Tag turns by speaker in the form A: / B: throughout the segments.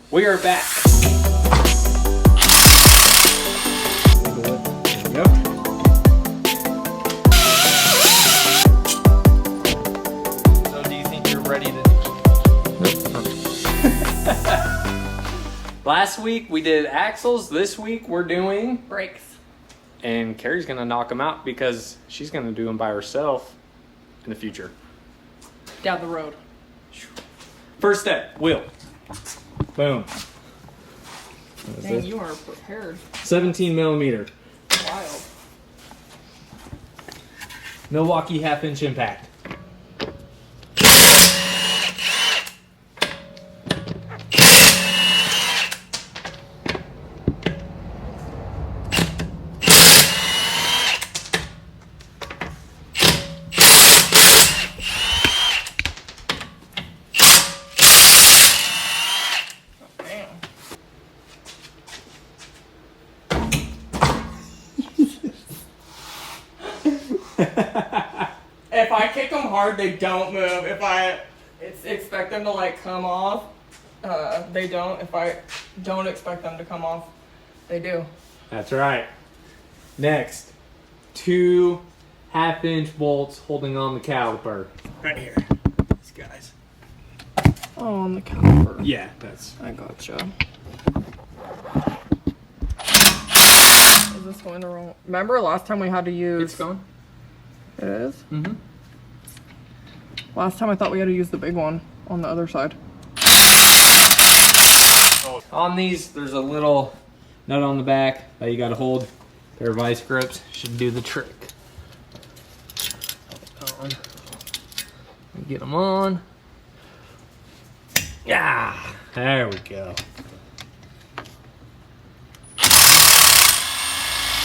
A: We are back. There we go. So do you think you're ready to... Last week we did axles. This week we're doing...
B: brakes.
A: And Carrie's going to knock them out because she's going to do them by herself in the future.
B: Down the road.
A: First step, wheel. Boom.
B: Dang, you are prepared.
A: 17 millimeter.
B: Wild.
A: Milwaukee 1/2 inch impact.
B: If I kick them hard, they don't move. If I expect them to like come off, they don't. If I don't expect them to come off, they do.
A: That's right. Next, 2 1/2 inch bolts holding on the caliper. Right here. These guys.
B: Oh, on the caliper.
A: Yeah, that's...
B: I gotcha. Is this going the wrong... Remember last time we had to use...
A: It's going.
B: It is?
A: Mm-hmm.
B: Last time I thought we had to use the big one on the other side.
A: On these, there's a little nut on the back that you got to hold. Pair of vice grips should do the trick. On. Get them on. Yeah, there we go.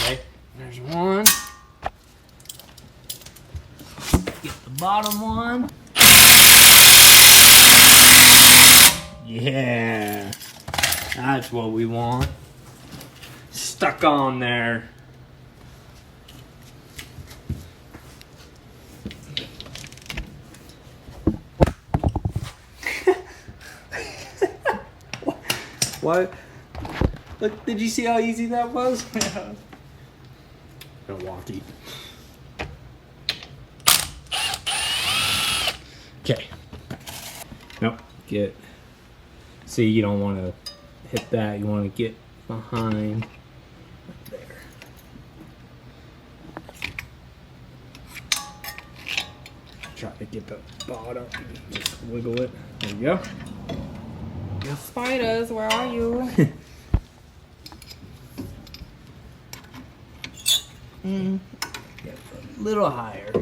A: Okay, there's one. Get the bottom one. Yeah, that's what we want. Stuck on there. What? Look, did you see how easy that was?
B: Yeah.
A: Milwaukee. Okay. Nope. Get. See, you don't want to hit that. You want to get behind. Right there. Try to get the bottom. Just wiggle it. There you go.
B: Spiders, where are you?
A: Get a little higher.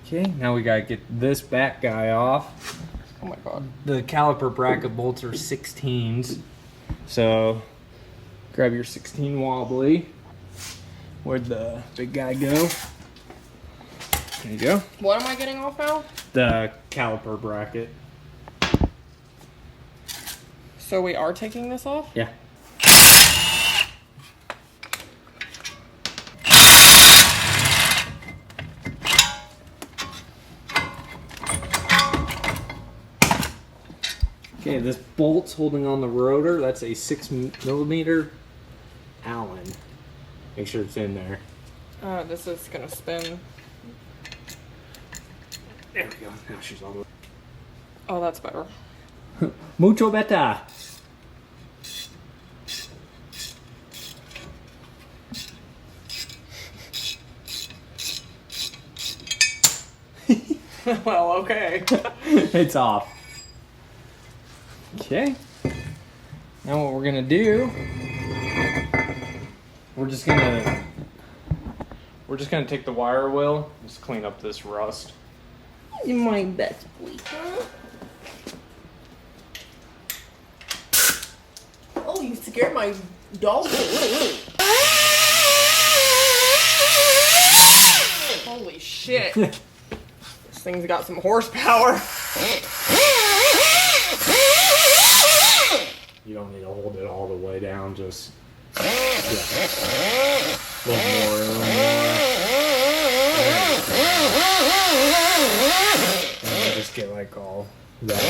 A: Okay, now we gotta get this back guy off.
B: Oh my god.
A: The caliper bracket bolts are 16s. So grab your 16 wobbly. Where'd the big guy go? There you go.
B: What am I getting off now?
A: The caliper bracket.
B: So we are taking this off?
A: Yeah. Okay, this bolt's holding on the rotor. That's a 6 millimeter Allen. Make sure it's in there.
B: This is gonna spin.
A: There we go. Now she's on.
B: Oh, that's better.
A: Mucho better.
B: Well, okay.
A: It's off. Okay. Now what we're gonna do, we're just gonna take the wire wheel, just clean up this rust.
B: You're my best boy. Oh, you scared my dog. Holy shit. This thing's got some horsepower.
A: You don't need to hold it all the way down, just yeah. A little more, a little more. And just get like all that.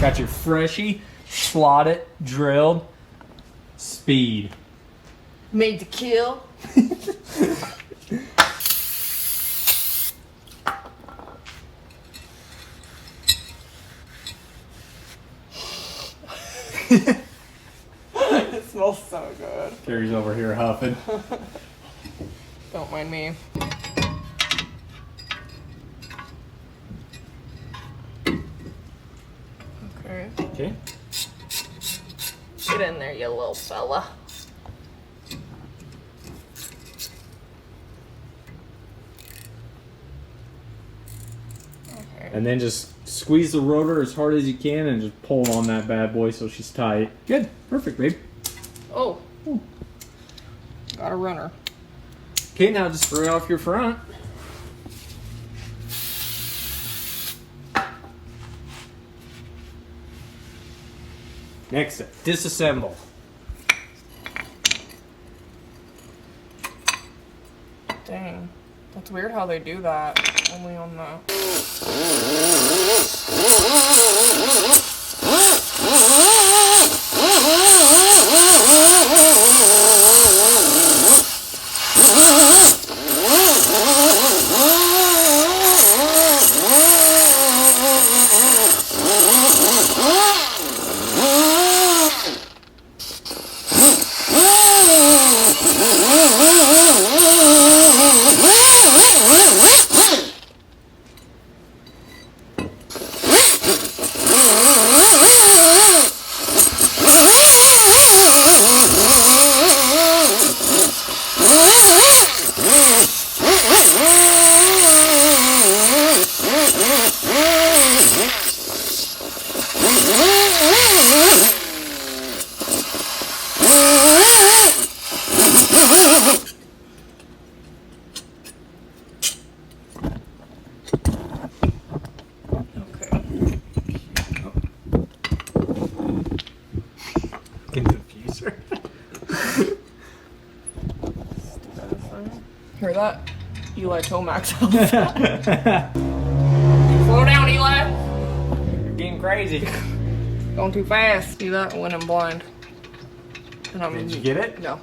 A: Got your freshie, slotted, drilled, speed.
B: Made to kill. It smells so good.
A: Carrie's over here huffing.
B: Don't mind me. Okay.
A: Okay.
B: Get in there, you little fella. Okay.
A: And then just squeeze the rotor as hard as you can and just pull on that bad boy so she's tight. Good. Perfect, babe.
B: Oh. Got a runner.
A: Okay, now just spray off your front. Next step, disassemble.
B: Dang. That's weird how they do that. Only on the... Hear that? Eli Tomax. Slow down, Eli.
A: You're getting crazy.
B: Going too fast. See that? I went in blind. And
A: Did you get it?
B: No.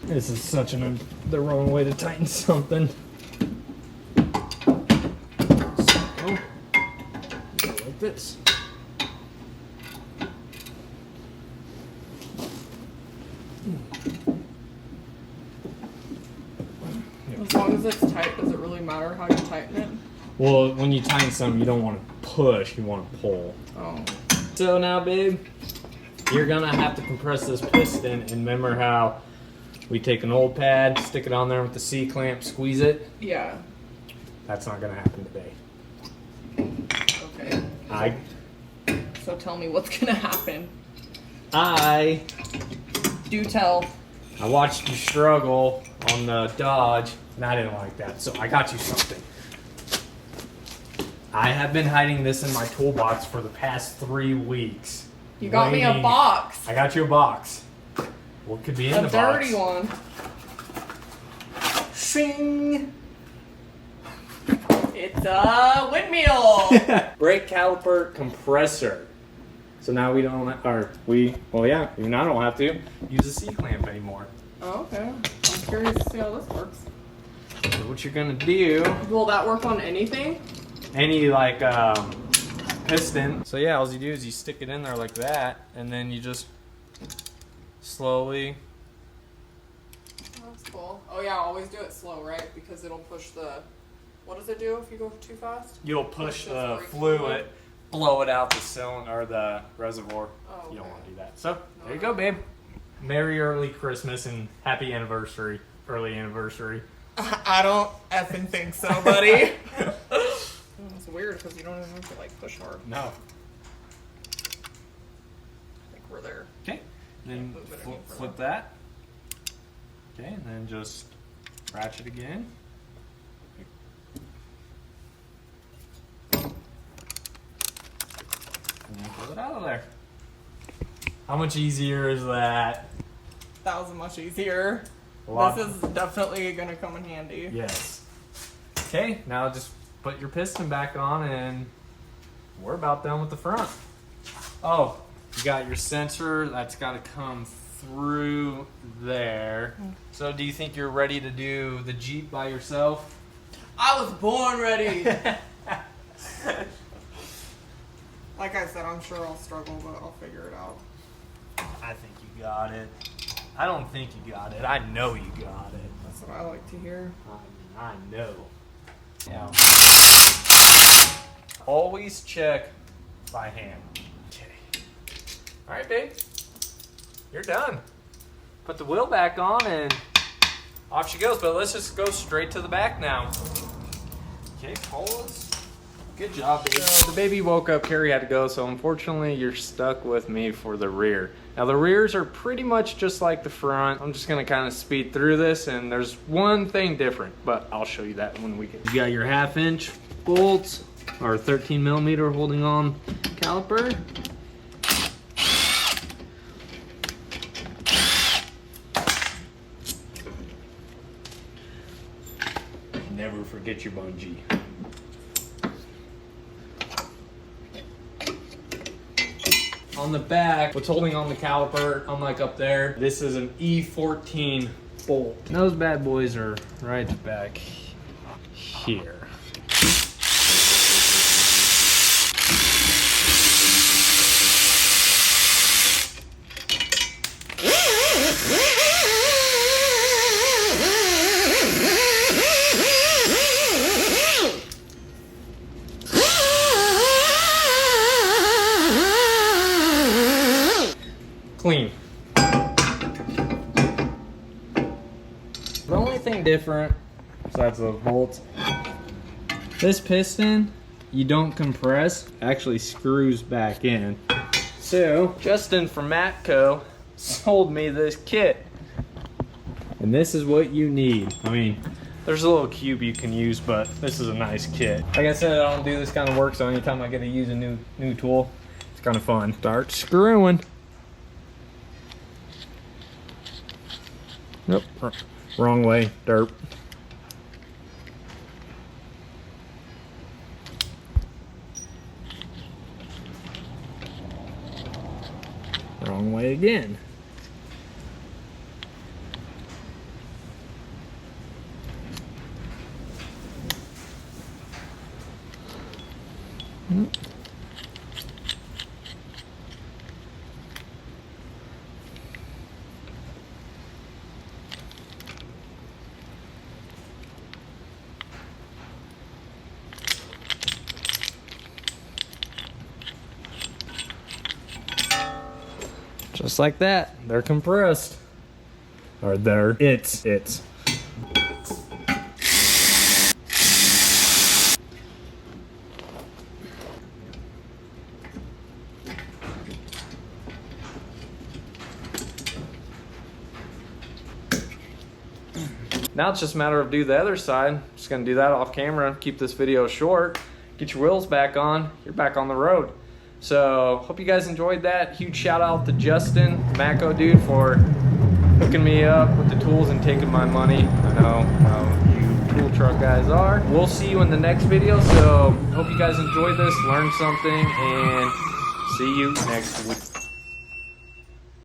A: This is such the wrong way to tighten something. So, go like this.
B: As long as it's tight, does it really matter how you tighten it?
A: Well, when you tighten something, you don't want to push, you want to pull.
B: Oh.
A: So now, babe, you're gonna have to compress this piston, and remember how we take an old pad, stick it on there with the C-clamp, squeeze it?
B: Yeah.
A: That's not gonna happen today.
B: Okay. So tell me what's gonna happen. Do tell.
A: I watched you struggle on the Dodge, and I didn't like that, so I got you something. I have been hiding this in my toolbox for the past 3 weeks.
B: You got me a box.
A: I got you a box. What could be in the box?
B: A dirty one.
A: Sing!
B: It's a windmill.
A: Brake caliper compressor. So now we don't, well yeah, even I don't have to use a C-clamp anymore.
B: Oh, okay. I'm curious to see how this works.
A: So what you're gonna do,
B: Will that work on anything?
A: any piston. So yeah, all you do is you stick it in there like that, and then you just slowly.
B: That's cool. Oh yeah, always do it slow, right? Because it'll push the, what does it do if you go too fast?
A: You'll push the fluid, blow it out the cylinder or the reservoir.
B: Oh, okay.
A: You don't want to do that. So there you go, babe. Merry early Christmas and happy anniversary, early anniversary.
B: I don't effing think so, buddy. It's weird because you don't even have to like push hard.
A: No.
B: I think we're there.
A: Okay. Then
B: Move it any further.
A: flip that. Okay, and then just ratchet again. And then pull it out of there. How much easier is that?
B: That was much easier. This is definitely gonna come in handy.
A: Yes. Okay, now just put your piston back on and we're about done with the front. Oh, you got your sensor. That's got to come through there. So do you think you're ready to do the Jeep by yourself?
B: I was born ready. Like I said, I'm sure I'll struggle, but I'll figure it out.
A: I think you got it. I don't think you got it. I know you got it.
B: That's what I like to hear.
A: I know. Yeah. Always check by hand. Okay. All right, babe. You're done. Put the wheel back on and off she goes. But let's just go straight to the back now. Okay, pause. Good job, baby. The baby woke up, Carrie had to go, so unfortunately you're stuck with me for the rear. Now the rears are pretty much just like the front. I'm just gonna kind of speed through this, and there's one thing different, but I'll show you that when we get. You got your 1/2" bolts, or 13mm holding on caliper. Never forget your bungee. On the back, what's holding on the caliper, unlike up there, this is an E14 bolt. And those bad boys are right back here. Clean. The only thing different, besides the bolts, this piston, you don't compress, actually screws back in. So, Justin from Matco sold me this kit. And this is what you need. I mean, there's a little cube you can use, but this is a nice kit. Like I said, I don't do this kind of work, so anytime I get to use a new tool, it's kind of fun. Start screwing. Nope, wrong way, derp. Wrong way again. Just like that, they're compressed. Or they're, it's. Now it's just a matter of do the other side. Just gonna do that off camera, keep this video short, get your wheels back on, you're back on the road. So, hope you guys enjoyed that. Huge shout out to Justin, Matco dude, for hooking me up with the tools and taking my money. I know how you tool truck guys are. We'll see you in the next video, so hope you guys enjoyed this, learned something, and see you next week.